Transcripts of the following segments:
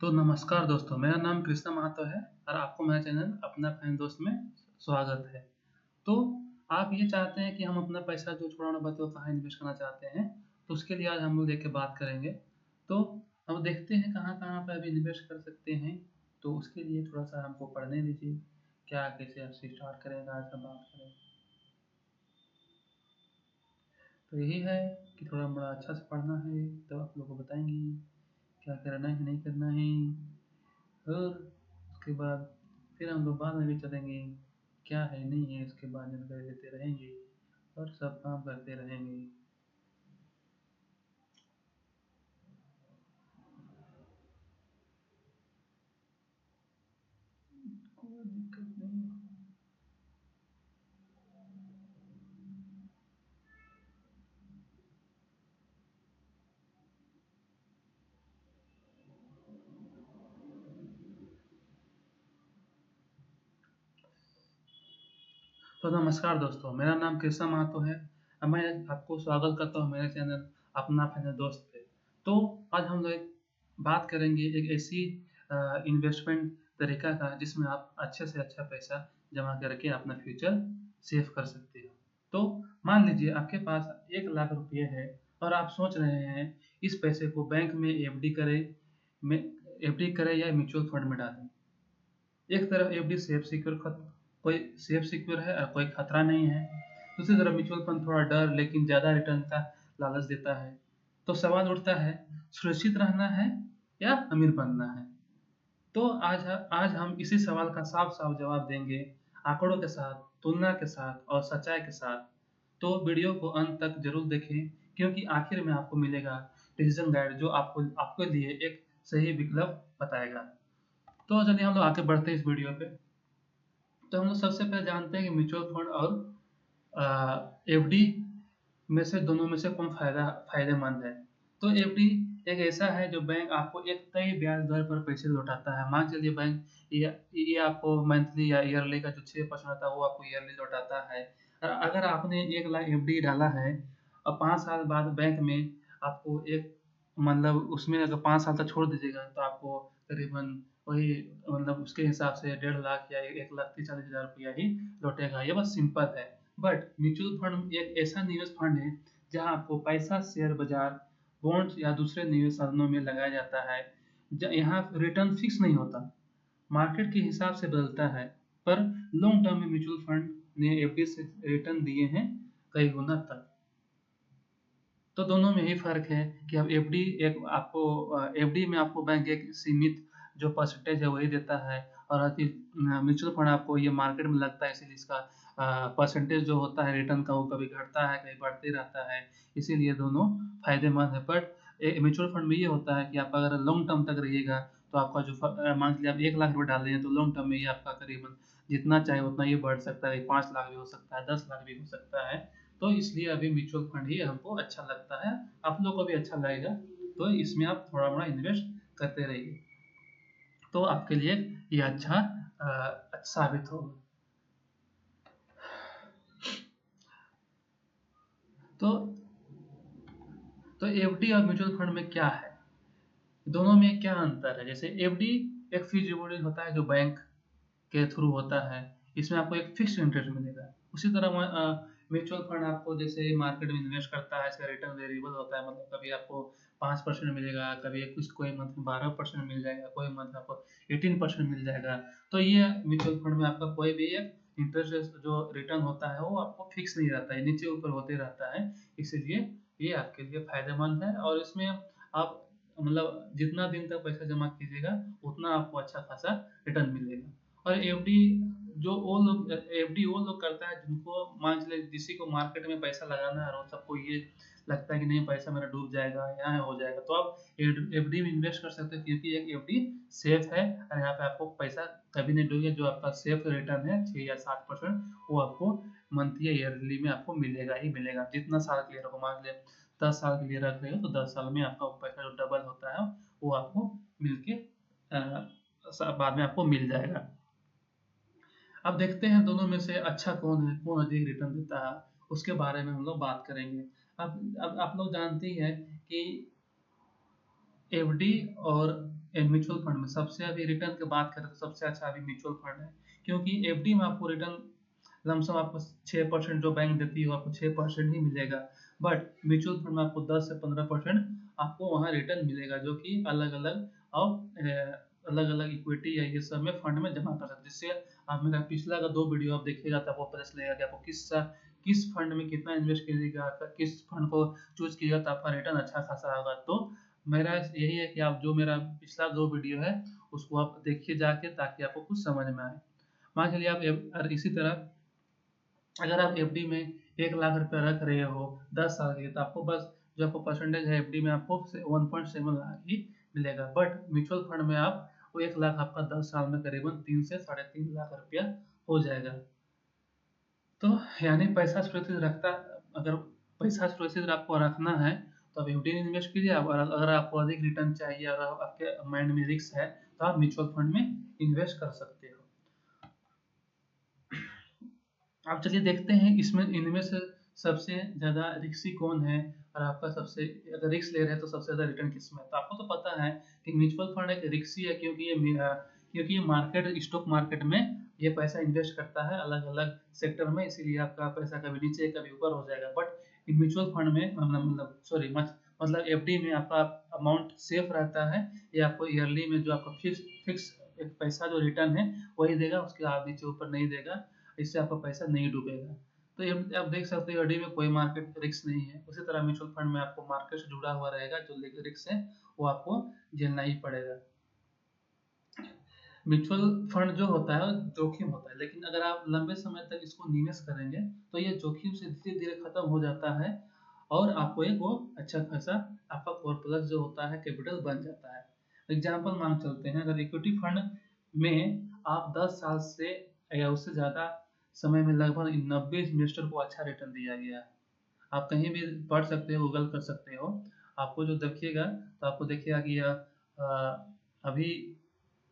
तो नमस्कार दोस्तों, मेरा नाम कृष्णा महतो है और आपको मेरा चैनल अपना फैन दोस्त में स्वागत है। तो आप ये चाहते हैं कि हम अपना पैसा जो छोटा-मोटा बचे वो कहाँ इन्वेस्ट करना चाहते हैं, तो उसके लिए आज हम लोग देख के बात करेंगे। तो हम देखते हैं कहाँ-कहाँ पे अभी इन्वेस्ट कर सकते हैं, तो उसके लिए थोड़ा-सा हमको पढ़ने दीजिए। क्या कैसे आपसे स्टार्ट करें आज हम बात करें। तो यही है कि थोड़ा-मोड़ा अच्छा से पढ़ना है, तब आप लोग को बताएँगे क्या करना है, नहीं करना है। और उसके बाद फिर हम लोग बाद में भी चलेंगे, क्या है नहीं है उसके बाद जानकारी लेते रहेंगे और सब काम करते रहेंगे। कोई दिक्कत नहीं। तो नमस्कार दोस्तों, मेरा नाम कृष्णा महतो है और मैं आपको स्वागत करता हूँ मेरे चैनल अपना फैन दोस्त पे। तो आज हम लोग एक बात करेंगे एक ऐसी इन्वेस्टमेंट तरीका का जिसमें आप अच्छे से अच्छा पैसा जमा करके अपना फ्यूचर सेव कर सकते हो। तो मान लीजिए आपके पास 1 लाख रुपये है और आप सोच रहे हैं इस पैसे को बैंक में एफडी करें या म्यूचुअल फंड में डालें। एक तरफ एफडी कोई सेफ सिक्योर है और कोई खतरा नहीं है। दूसरी तरफ म्यूचुअल फंड थोड़ा डर लेकिन ज़्यादा रिटर्न का लालच देता है। तो सवाल उठता है, सुरक्षित रहना है या अमीर बनना है? तो आज हम इसी सवाल का साफ-साफ जवाब देंगे, आंकड़ों के साथ, तुलना के साथ और सच्चाई के साथ। तो वीडियो को अंत तक ज़रूर देखें क्योंकि आखिर में आपको मिलेगा डिसीजन गाइड जो आपको आपके लिए एक सही विकल्प बताएगा। तो चलिए हम लोग आगे बढ़ते हैं इस वीडियो पे। तो हम लोग सबसे पहले जानते हैं कि म्यूचुअल फंड और एफडी में से दोनों में से कौन फ़ायदेमंद है। तो एफडी एक ऐसा है जो बैंक आपको एक तय ब्याज दर पर पैसे लौटाता है। मान के चलिए बैंक ये आपको मंथली या ईयरली का जो 6% होता है वो आपको ईयरली लौटाता है। और अगर आपने 1 लाख एफडी डाला है और 5 साल बाद बैंक में आपको एक मतलब उसमें अगर 5 साल तक छोड़ दीजिएगा तो आपको करीबन वही मतलब उसके हिसाब से 1.5 लाख या 1,30,40,000 रुपया ही लौटेगा। ये बस सिंपल है। बट म्यूचुअल फंड एक ऐसा निवेश फंड है जहाँ आपको पैसा शेयर बाजार, बॉन्ड्स या दूसरे निवेश साधनों में लगाया जाता है। यहाँ रिटर्न फिक्स नहीं होता, मार्केट के हिसाब से बदलता है। पर लॉन्ग टर्म में म्यूचुअल फंड ने एफडी से रिटर्न दिए हैं कई गुना तक। तो दोनों में यही फ़र्क है कि अब एफडी में आपको बैंक एक सीमित जो परसेंटेज है वही देता है और म्यूचुअल फंड आपको ये मार्केट में लगता है इसीलिए इसका परसेंटेज जो होता है रिटर्न का वो कभी घटता है कभी बढ़ते रहता है। इसीलिए दोनों फ़ायदेमंद है। बट म्यूचुअल फंड में ये होता है कि आप अगर लॉन्ग टर्म तक रहिएगा तो आपका मान लीजिए आप 1 लाख रुपये डाल रहे हैं तो लॉन्ग टर्म में ये आपका करीबन जितना चाहे उतना ये बढ़ सकता है। 5 लाख भी हो सकता है, 10 लाख भी हो सकता है। तो इसलिए अभी म्यूचुअल फंड ही हमको अच्छा लगता है। आप लोग को भी अच्छा लगेगा तो इसमें आप थोड़ा-मोड़ा इन्वेस्ट करते रहिए। तो आपके लिए ये साबित होगा। तो एफडी और म्यूचुअल फंड में क्या है? दोनों में क्या अंतर है? जैसे एफडी एक फिक्स्ड डिपॉज़िट होता है जो बैंक के थ्रू होता है। इसमें आपको एक फिक्स्ड इंटरेस्ट मिलेगा। उसी तरह म्यूचुअल फंड आपको जैसे मार्केट में इन्वेस्ट करता है, इसका रिटर्न वेरिएबल होता है। मतलब कभी आपको 5% मिलेगा, कभी कोई मंथ में 12% मिल जाएगा, कोई मंथ आपको 18% मिल जाएगा। तो ये म्यूचुअल फंड में आपका कोई भी एक इंटरेस्ट जो रिटर्न होता है वो आपको फिक्स नहीं रहता है, नीचे-ऊपर होते रहता है। इसीलिए ये आपके लिए फ़ायदेमंद है और इसमें आप मतलब जितना दिन तक पैसा जमा कीजिएगा, उतना आपको अच्छा खासा रिटर्न मिलेगा। और एफडी वो लोग करता है जिनको मान चलिए किसी को मार्केट में पैसा लगाना है और सबको ये लगता है कि नहीं पैसा मेरा डूब जाएगा, यहाँ हो जाएगा, तो आप एफडी में इन्वेस्ट कर सकते हो क्योंकि एक एफडी सेफ है और यहाँ पे आपको पैसा कभी नहीं डूबेगा। जो आपका सेफ रिटर्न है 6 या 7% वो आपको मंथली या ईयरली में आपको मिलेगा ही मिलेगा। जितना साल के लिए रखो, मान लीजिए 10 साल के लिए रख रहे हो तो 10 साल में आपका पैसा जो डबल होता है वो आपको मिलके बाद में आपको मिल जाएगा। अब देखते हैं दोनों में से अच्छा कौन है, कौन अधिक रिटर्न देता है, उसके बारे में हम लोग बात करेंगे। अब आप लोग जानते ही हैं कि एफडी और म्यूचुअल फंड में सबसे अभी रिटर्न की बात करें तो सबसे अच्छा अभी म्यूचुअल फंड है, क्योंकि एफडी में आपको रिटर्न लमसम आपको 6% जो बैंक देती है वो आपको 6% ही मिलेगा। बट म्यूचुअल फंड में आपको 10 से 15% आपको वहाँ रिटर्न मिलेगा, जो कि अलग अलग और अलग अलग इक्विटी या ये सब में फंड में जमा कर सकते हैं। जिससे आप मेरा पिछला का 2 वीडियो आप देखिएगा तो आपको पता चलेगा कि आपको किस फंड में कितना इन्वेस्ट कीजिएगा, किस फंड को चूज कीजिएगा तो आपका रिटर्न अच्छा खासा होगा। तो मेरा यही है कि आप जो मेरा पिछला 2 वीडियो है उसको आप देखिए जाके, ताकि आपको कुछ समझ में आए। मान चलिए आप और इसी तरह अगर आप एफडी में 1 लाख रुपया रख रहे हो 10 साल के लिए, तो आपको बस जो आपको परसेंटेज है एफडी में आपको 1.7 लाख ही मिलेगा। बट म्यूचुअल फंड में आप वो 1 लाख आपका 10 साल में करीबन 3 से 3.5 लाख रुपया हो जाएगा। तो यानी पैसा सुरक्षित रखता, अगर पैसा सुरक्षित आपको रखना है तो आप एफडी में इन्वेस्ट कीजिए। और अगर आपको अधिक रिटर्न चाहिए और आपके माइंड में रिस्क है तो आप म्यूचुअल फंड में इन्वेस्ट कर सकते हो। अब चलिए देखते हैं इसमें इनमें से सबसे ज़्यादा रिस्की कौन है, और आपका सबसे अगर रिस्क ले रहे हैं तो सबसे ज़्यादा रिटर्न किस में है। तो आपको तो पता है कि म्यूचुअल फंड एक रिस्की है, क्योंकि ये मार्केट स्टॉक मार्केट में ये पैसा इन्वेस्ट करता है अलग अलग सेक्टर में, इसीलिए आपका पैसा कभी नीचे कभी ऊपर हो जाएगा। बट म्यूचुअल फंड में मतलब सॉरी मतलब एफडी में आपका अमाउंट सेफ रहता है। ये आपको ईयरली में जो आपका फिक्स एक पैसा जो रिटर्न है वही देगा, उसके आगे नीचे ऊपर नहीं देगा। इससे आपका पैसा नहीं डूबेगा। तो ये आप देख सकते हो एडी में कोई मार्केट रिस्क नहीं है। उसी तरह म्यूचुअल फंड में आपको मार्केट से जुड़ा हुआ रहेगा, जो रिस्क है वो आपको झेलना ही पड़ेगा। म्यूचुअल फंड जो होता है वो जोखिम होता है, लेकिन अगर आप लंबे समय तक इसको निवेश करेंगे तो ये जोखिम से धीरे धीरे खत्म हो जाता है, और आपको एक वो अच्छा खासा आपका कॉर्पस जो होता है कैपिटल बन जाता है। एग्जाम्पल मान चलते हैं, अगर इक्विटी फंड में आप 10 साल से या उससे ज़्यादा समय में लगभग 90 इन्वेस्टर को अच्छा रिटर्न दिया गया है। आप कहीं भी पढ़ सकते हो, गूगल कर सकते हो। आपको जो देखिएगा तो आपको देखिएगा कि अभी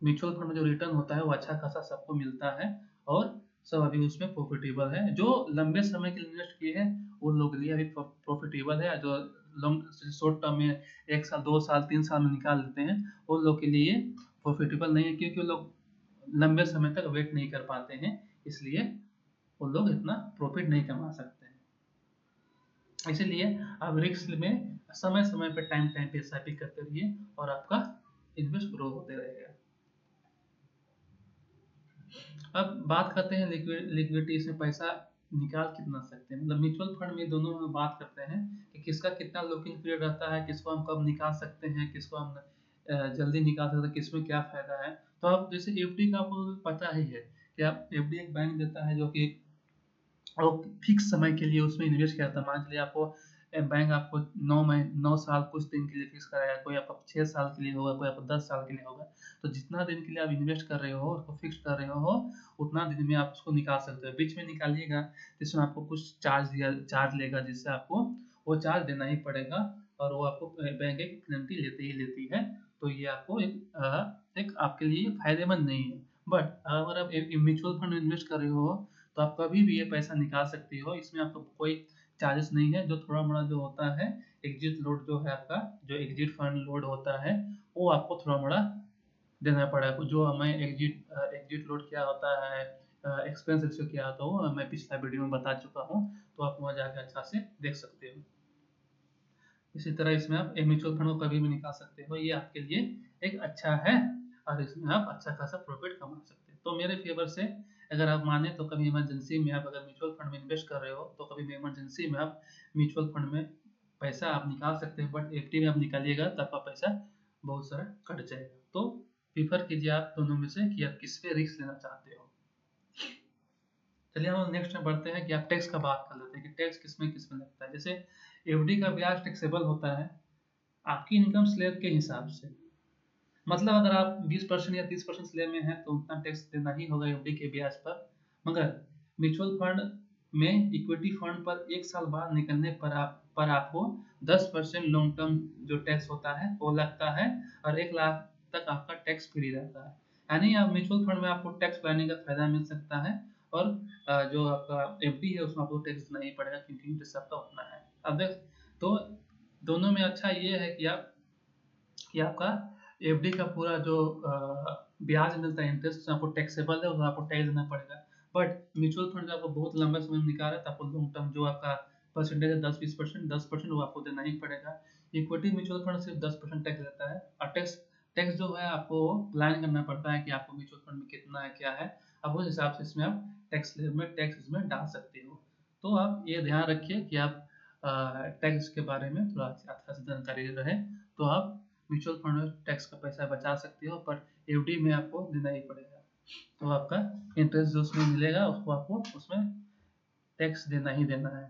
म्यूचुअल फंड में जो रिटर्न होता है वो अच्छा खासा सबको मिलता है, और सब अभी उसमें प्रॉफिटेबल है। जो लंबे समय के लिए इन्वेस्ट किए हैं उन लोगों के लिए अभी प्रॉफिटेबल है। जो लॉन्ग शॉर्ट टर्म में 1 साल 2 साल 3 साल में निकाल लेते हैं उन लोग के लिए प्रॉफिटेबल नहीं है, क्योंकि वो लोग लंबे समय तक वेट नहीं कर पाते हैं, इसलिए वो लोग इतना प्रॉफिट नहीं कमा सकते हैं। इसीलिए आप रिस्क में समय समय पर टाइम टाइम पे एसआईपी करते रहिए और आपका इन्वेस्ट ग्रो होते रहेगा। अब बात करते हैं लिक्विडिटी से पैसा निकाल कितना सकते हैं। मतलब म्यूचुअल फंड में दोनों में बात करते हैं कि किसका कितना लॉकिंग पीरियड रहता है, किसको हम कब निकाल सकते हैं, किसको हम जल्दी निकाल सकते हैं, किसमें क्या फायदा है। तो आप जैसे एफडी का आपको पता ही है कि आप एफडी एक बैंक देता है जो कि वो फिक्स समय के लिए उसमें इन्वेस्ट किया था। मान लीजिए आपको बैंक आपको 9 साल कुछ दिन के लिए फिक्स कराया, कोई आपका 6 साल के लिए होगा, कोई आपको 10 साल के लिए होगा। तो जितना दिन के लिए आप इन्वेस्ट कर रहे हो उसको फिक्स कर रहे हो उतना दिन में आप उसको निकाल सकते हो। बीच में निकालिएगा तो इसमें आपको कुछ चार्ज लेगा, जिससे आपको वो चार्ज देना ही पड़ेगा, और वो आपको बैंक एक पेनल्टी लेती है। तो ये आपको एक आपके लिए फायदेमंद नहीं है। बट अगर आप म्यूचुअल फंड में इन्वेस्ट कर रहे हो तो आप कभी भी ये पैसा निकाल सकते हो, इसमें आपको कोई चार्जेस नहीं है। जो थोड़ा मोड़ा जो होता है एग्जिट लोड जो है आपका, जो एग्जिट फंड लोड होता है वो आपको थोड़ा मोड़ा देना पड़ेगा। जो हमें एग्जिट लोड क्या होता है, एक्सपेंस रेशियो क्या होता है वो मैं पिछला वीडियो में बता चुका हूँ, तो आप वहाँ जाकर अच्छा से देख सकते हो। इसी तरह इसमें आप म्यूचुअल फंड को कभी भी निकाल सकते हो, ये आपके लिए एक अच्छा है, और इसमें आप अच्छा खासा प्रॉफिट कमा सकते हैं। तो मेरे फेवर से अगर आप माने तो कभी इमरजेंसी में आप अगर म्यूचुअल फंड में इन्वेस्ट कर रहे हो तो कभी इमरजेंसी में आप म्यूचुअल फंड में पैसा आप निकाल सकते हैं। बट एफडी में आप निकालिएगा तो आपका पैसा बहुत सारा कट जाएगा। तो प्रीफर कीजिए आप दोनों में से कि आप किस पे रिस्क लेना चाहते हो। चलिए हम नेक्स्ट में बढ़ते हैं कि आप टैक्स का बात कर लेते हैं कि टैक्स किसमें लगता है। जैसे एफडी का ब्याज टैक्सेबल होता है आपकी इनकम स्लैब के हिसाब से। मतलब अगर आप 20% या 30% स्लैब में हैं तो उतना टैक्स देना ही होगा एफडी के ब्याज पर। मगर म्यूचुअल फंड में इक्विटी फंड पर 1 साल बाद निकलने पर आपको 10% लॉन्ग टर्म जो टैक्स होता है वो लगता है, और 1 लाख तक आपका टैक्स फ्री रहता है। यानी आप म्यूचुअल फंड में आपको टैक्स प्लानिंग का फायदा मिल सकता है, और जो आपका एफडी है उसमें आपको टैक्स देना ही पड़ेगा, क्योंकि इंटरेस्ट आपका उतना है। अब देख, तो दोनों में अच्छा ये है कि आपका एफडी का पूरा जो ब्याज मिलता है, इंटरेस्ट आपको टैक्सेबल है, उसमें आपको टैक्स देना पड़ेगा। बट म्यूचुअल फंड आपको बहुत लंबा समय में निकाल है, तो आपको लॉन्ग टर्म जो आपका परसेंटेज है 10-20%, 10% वो आपको देना ही पड़ेगा। इक्विटी म्यूचुअल फंड सिर्फ 10% टैक्स लेता है, और टैक्स टैक्स जो है आपको प्लान करना पड़ता है कि आपको म्यूचुअल फंड में कितना है, क्या है। अब उस हिसाब से इसमें आप टैक्स इसमें डाल सकते हो। तो आप ये ध्यान रखिए कि आप टैक्स के बारे में थोड़ा खासी जानकारी रहे, तो आप म्यूचुअल फंड में टैक्स का पैसा बचा सकते हो, पर एफडी में आपको देना ही पड़ेगा। तो आपका इंटरेस्ट जो उसमें मिलेगा उसको आपको उसमें टैक्स देना ही देना है।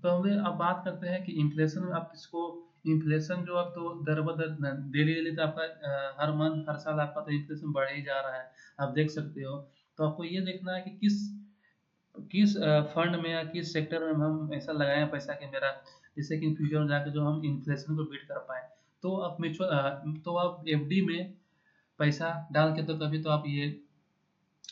तो हम अब बात करते हैं कि इन्फ्लेशन में आप किसको, इन्फ्लेशन जो अब तो दर बदर डेली डेली तो आपका हर मंथ हर साल आपका तो इन्फ्लेशन बढ़ ही जा रहा है, आप देख सकते हो। तो आपको ये देखना है कि किस किस फंड में या किस सेक्टर में हम ऐसा लगाएं पैसा कि मेरा, जिससे कि फ्यूचर में जाकर जो हम इन्फ्लेशन को बीट कर पाए। तो आप तो आप एफडी में पैसा डाल के तो कभी तो आप ये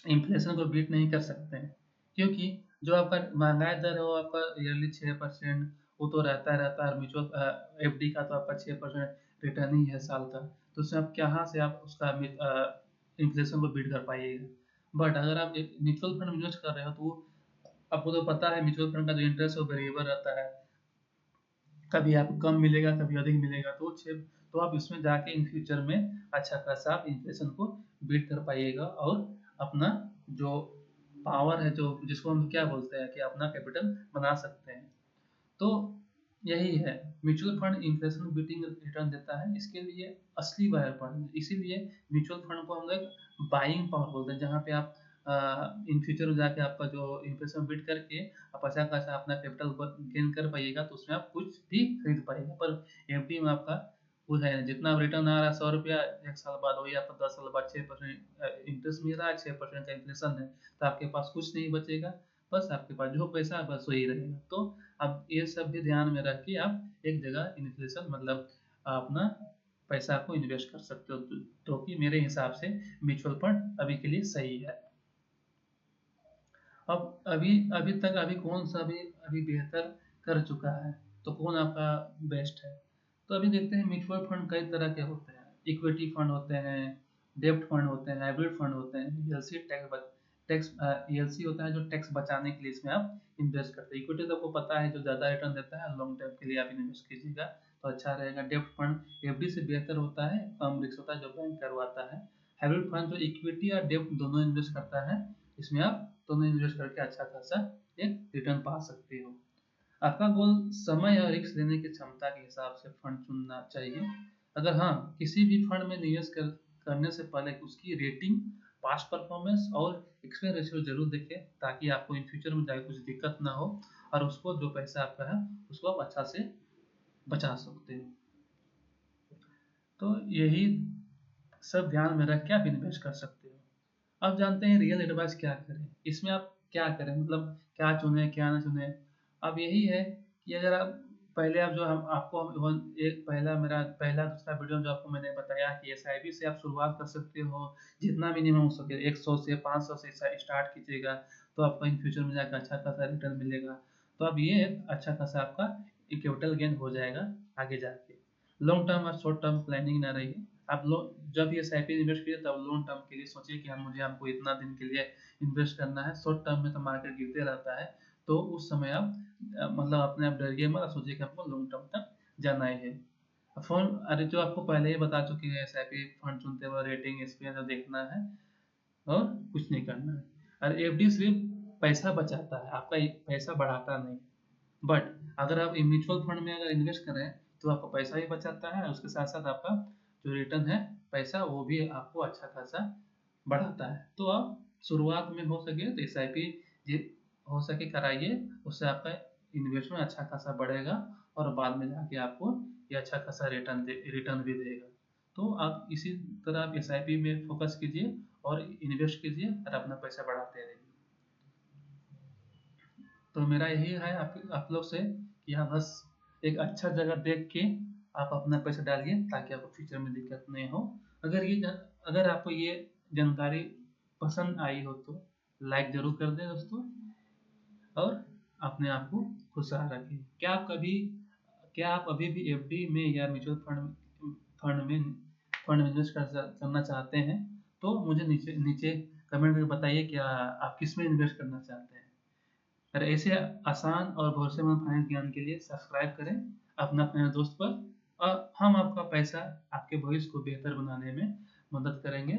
इन्फ्लेशन को बीट नहीं कर सकते हैं, क्योंकि जो आपका महंगाई दर है वो आपका ईयरली 6%, वो तो रहता है। म्यूचुअल एफडी का तो आपका 6% रिटर्न ही है साल का, तो उसमें आप कहाँ से आप उसका इन्फ्लेशन को बीट कर पाइएगा। बट अगर आप एक म्यूचुअल फंड में इन्वेस्ट कर रहे हो, तो आपको तो पता है म्यूचुअल फंड का जो इंटरेस्ट है वो वेरिएबल रहता है, कभी आपको कम मिलेगा, कभी अधिक मिलेगा। तो आप इसमें जाके इन फ्यूचर में अच्छा खासा आप इन्फ्लेशन को बीट कर पाइएगा, और अपना जो पावर है, जो जिसको हम क्या बोलते हैं कि अपना कैपिटल बना सकते हैं। तो यही है, mutual fund inflation beating return देता है, इसके लिए असली बायर फंड है। इसीलिए म्यूचुअल फंड को हम लोग बाइंग पावर बोलते हैं, जहाँ पे आप इन फ्यूचर में जाके आपका जो इन्फ्लेशन बीट करके आप अच्छा खासा अपना कैपिटल गेन कर पाइएगा, तो उसमें आप कुछ भी खरीद पाइएगा। पर एफडी में आपका वो है, जितना रिटर्न आ रहा है 100 रुपया, एक साल बाद वही आपको 10 साल बाद 6% इंटरेस्ट मिल रहा है, 6% का इन्फ्लेशन है, तो आपके पास कुछ नहीं बचेगा, बस आपके पास जो पैसा है बस वही रहेगा। तो अब ये सब भी ध्यान में रख के आप एक जगह इन्फ्लेशन मतलब अपना पैसा को इन्वेस्ट कर सकते हो, तो कि मेरे हिसाब से म्यूचुअल फंड अभी के लिए सही है। अब अभी अभी तक अभी कौन सा अभी बेहतर कर चुका है, तो कौन आपका बेस्ट है। तो अभी देखते हैं, म्यूचुअल फंड कई तरह के होते हैं, इक्विटी फंड होते हैं, डेब्ट फंड होते हैं, हाइब्रिड फंड होते हैं, ईएलसी टैक्स ईएलसी होता है जो टैक्स बचाने के लिए इसमें आप इन्वेस्ट करते हैं। इक्विटी तो आपको पता है जो ज़्यादा रिटर्न देता है, लॉन्ग टर्म के लिए आप इन्वेस्ट कीजिएगा तो अच्छा रहेगा। डेब्ट फंड एफडी से बेहतर होता है, कम रिस्क होता है, जो बैंक करवाता है। हाइब्रिड फंड जो इक्विटी और डेब्ट दोनों इन्वेस्ट करता है, इसमें आप दोनों इन्वेस्ट करके अच्छा खासा एक रिटर्न पा सकते हो। आपका गोल समय और रिस्क लेने की क्षमता के हिसाब से फंड चुनना चाहिए। अगर हाँ, किसी भी फंड में निवेश करने से पहले उसकी रेटिंग, पास्ट परफॉर्मेंस और एक्सपेंस रेशियो जरूर देखें, ताकि आपको इन फ्यूचर में जाके कुछ दिक्कत ना हो, और उसको जो पैसा आपका है उसको आप अच्छा से बचा सकते हो। तो यही सब ध्यान में रख के आप इन्वेस्ट कर सकते हो। अब जानते हैं रियल एडवाइस क्या करें, इसमें आप क्या करें, मतलब क्या चुने क्या ना चुने। अब यही है कि अगर आप पहले आप जो हम आपको एक पहला मेरा पहला दूसरा वीडियो जो आपको मैंने बताया कि एसआईपी से आप शुरुआत कर सकते हो, जितना मिनिमम हो सके 100 से 500 से स्टार्ट कीजिएगा, तो आपको इन फ्यूचर में जाकर अच्छा खासा रिटर्न मिलेगा। तो अब ये अच्छा खासा आपका कैपिटल गेन हो जाएगा आगे जाके। लॉन्ग टर्म और शॉर्ट टर्म प्लानिंग ना रही, आप लोग जब ये एसआईपी इन्वेस्ट कीजिए तब लॉन्ग टर्म के लिए सोचिए कि हमको इतना दिन के लिए इन्वेस्ट करना है। शॉर्ट टर्म में तो मार्केट गिरते रहता है, तो उस समय आप मतलब अपने आप डरिए मत, सोचिए कि हमको लॉन्ग टर्म तक जाना ही है। फोन अरे जो आपको पहले ही बता चुके हैं, एसआईपी फंड चुनते हुए रेटिंग एक्सपीरियंस देखना है, और कुछ नहीं करना है। और एफडी सिर्फ पैसा बचाता है, आपका पैसा बढ़ाता नहीं। बट अगर आप म्यूचुअल फंड में अगर इन्वेस्ट करें, तो आपका पैसा भी बचाता है, उसके साथ साथ आपका जो रिटर्न है पैसा वो भी आपको अच्छा खासा बढ़ाता है। तो आप शुरुआत में हो सके तो एस आई पी हो सके कराइए, उससे आपका इन्वेस्टमेंट अच्छा खासा बढ़ेगा, और बाद में जाके आपको ये अच्छा खासा रिटर्न भी देगा। तो आप इसी तरह आप एस आई पी में फोकस कीजिए और इन्वेस्ट कीजिए और अपना पैसा बढ़ाते रहिए। तो मेरा यही है आप लोग से कि हाँ, बस एक अच्छा जगह देख के आप अपना पैसा डालिए, ताकि आपको फ्यूचर में दिक्कत नहीं हो। अगर आपको ये जानकारी पसंद आई हो तो लाइक जरूर कर दें दोस्तों, और अपने आप को खुशहाल रखें। क्या आप अभी भी एफडी में या म्यूचुअल फंड फंड में इन्वेस्ट करना चाहते हैं तो मुझे नीचे नीचे कमेंट करके बताइए कि आप किस में इन्वेस्ट करना चाहते हैं। और ऐसे आसान और भरोसेमंद फाइनेंस ज्ञान के लिए सब्सक्राइब करें अपना फाइनेंस दोस्त पर, और हम आपका पैसा आपके भविष्य को बेहतर बनाने में मदद करेंगे।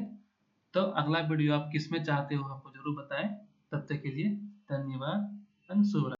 तो अगला वीडियो आप किस में चाहते हो आपको ज़रूर बताएं। तब तक के लिए धन्यवाद। शुभ रात्रि।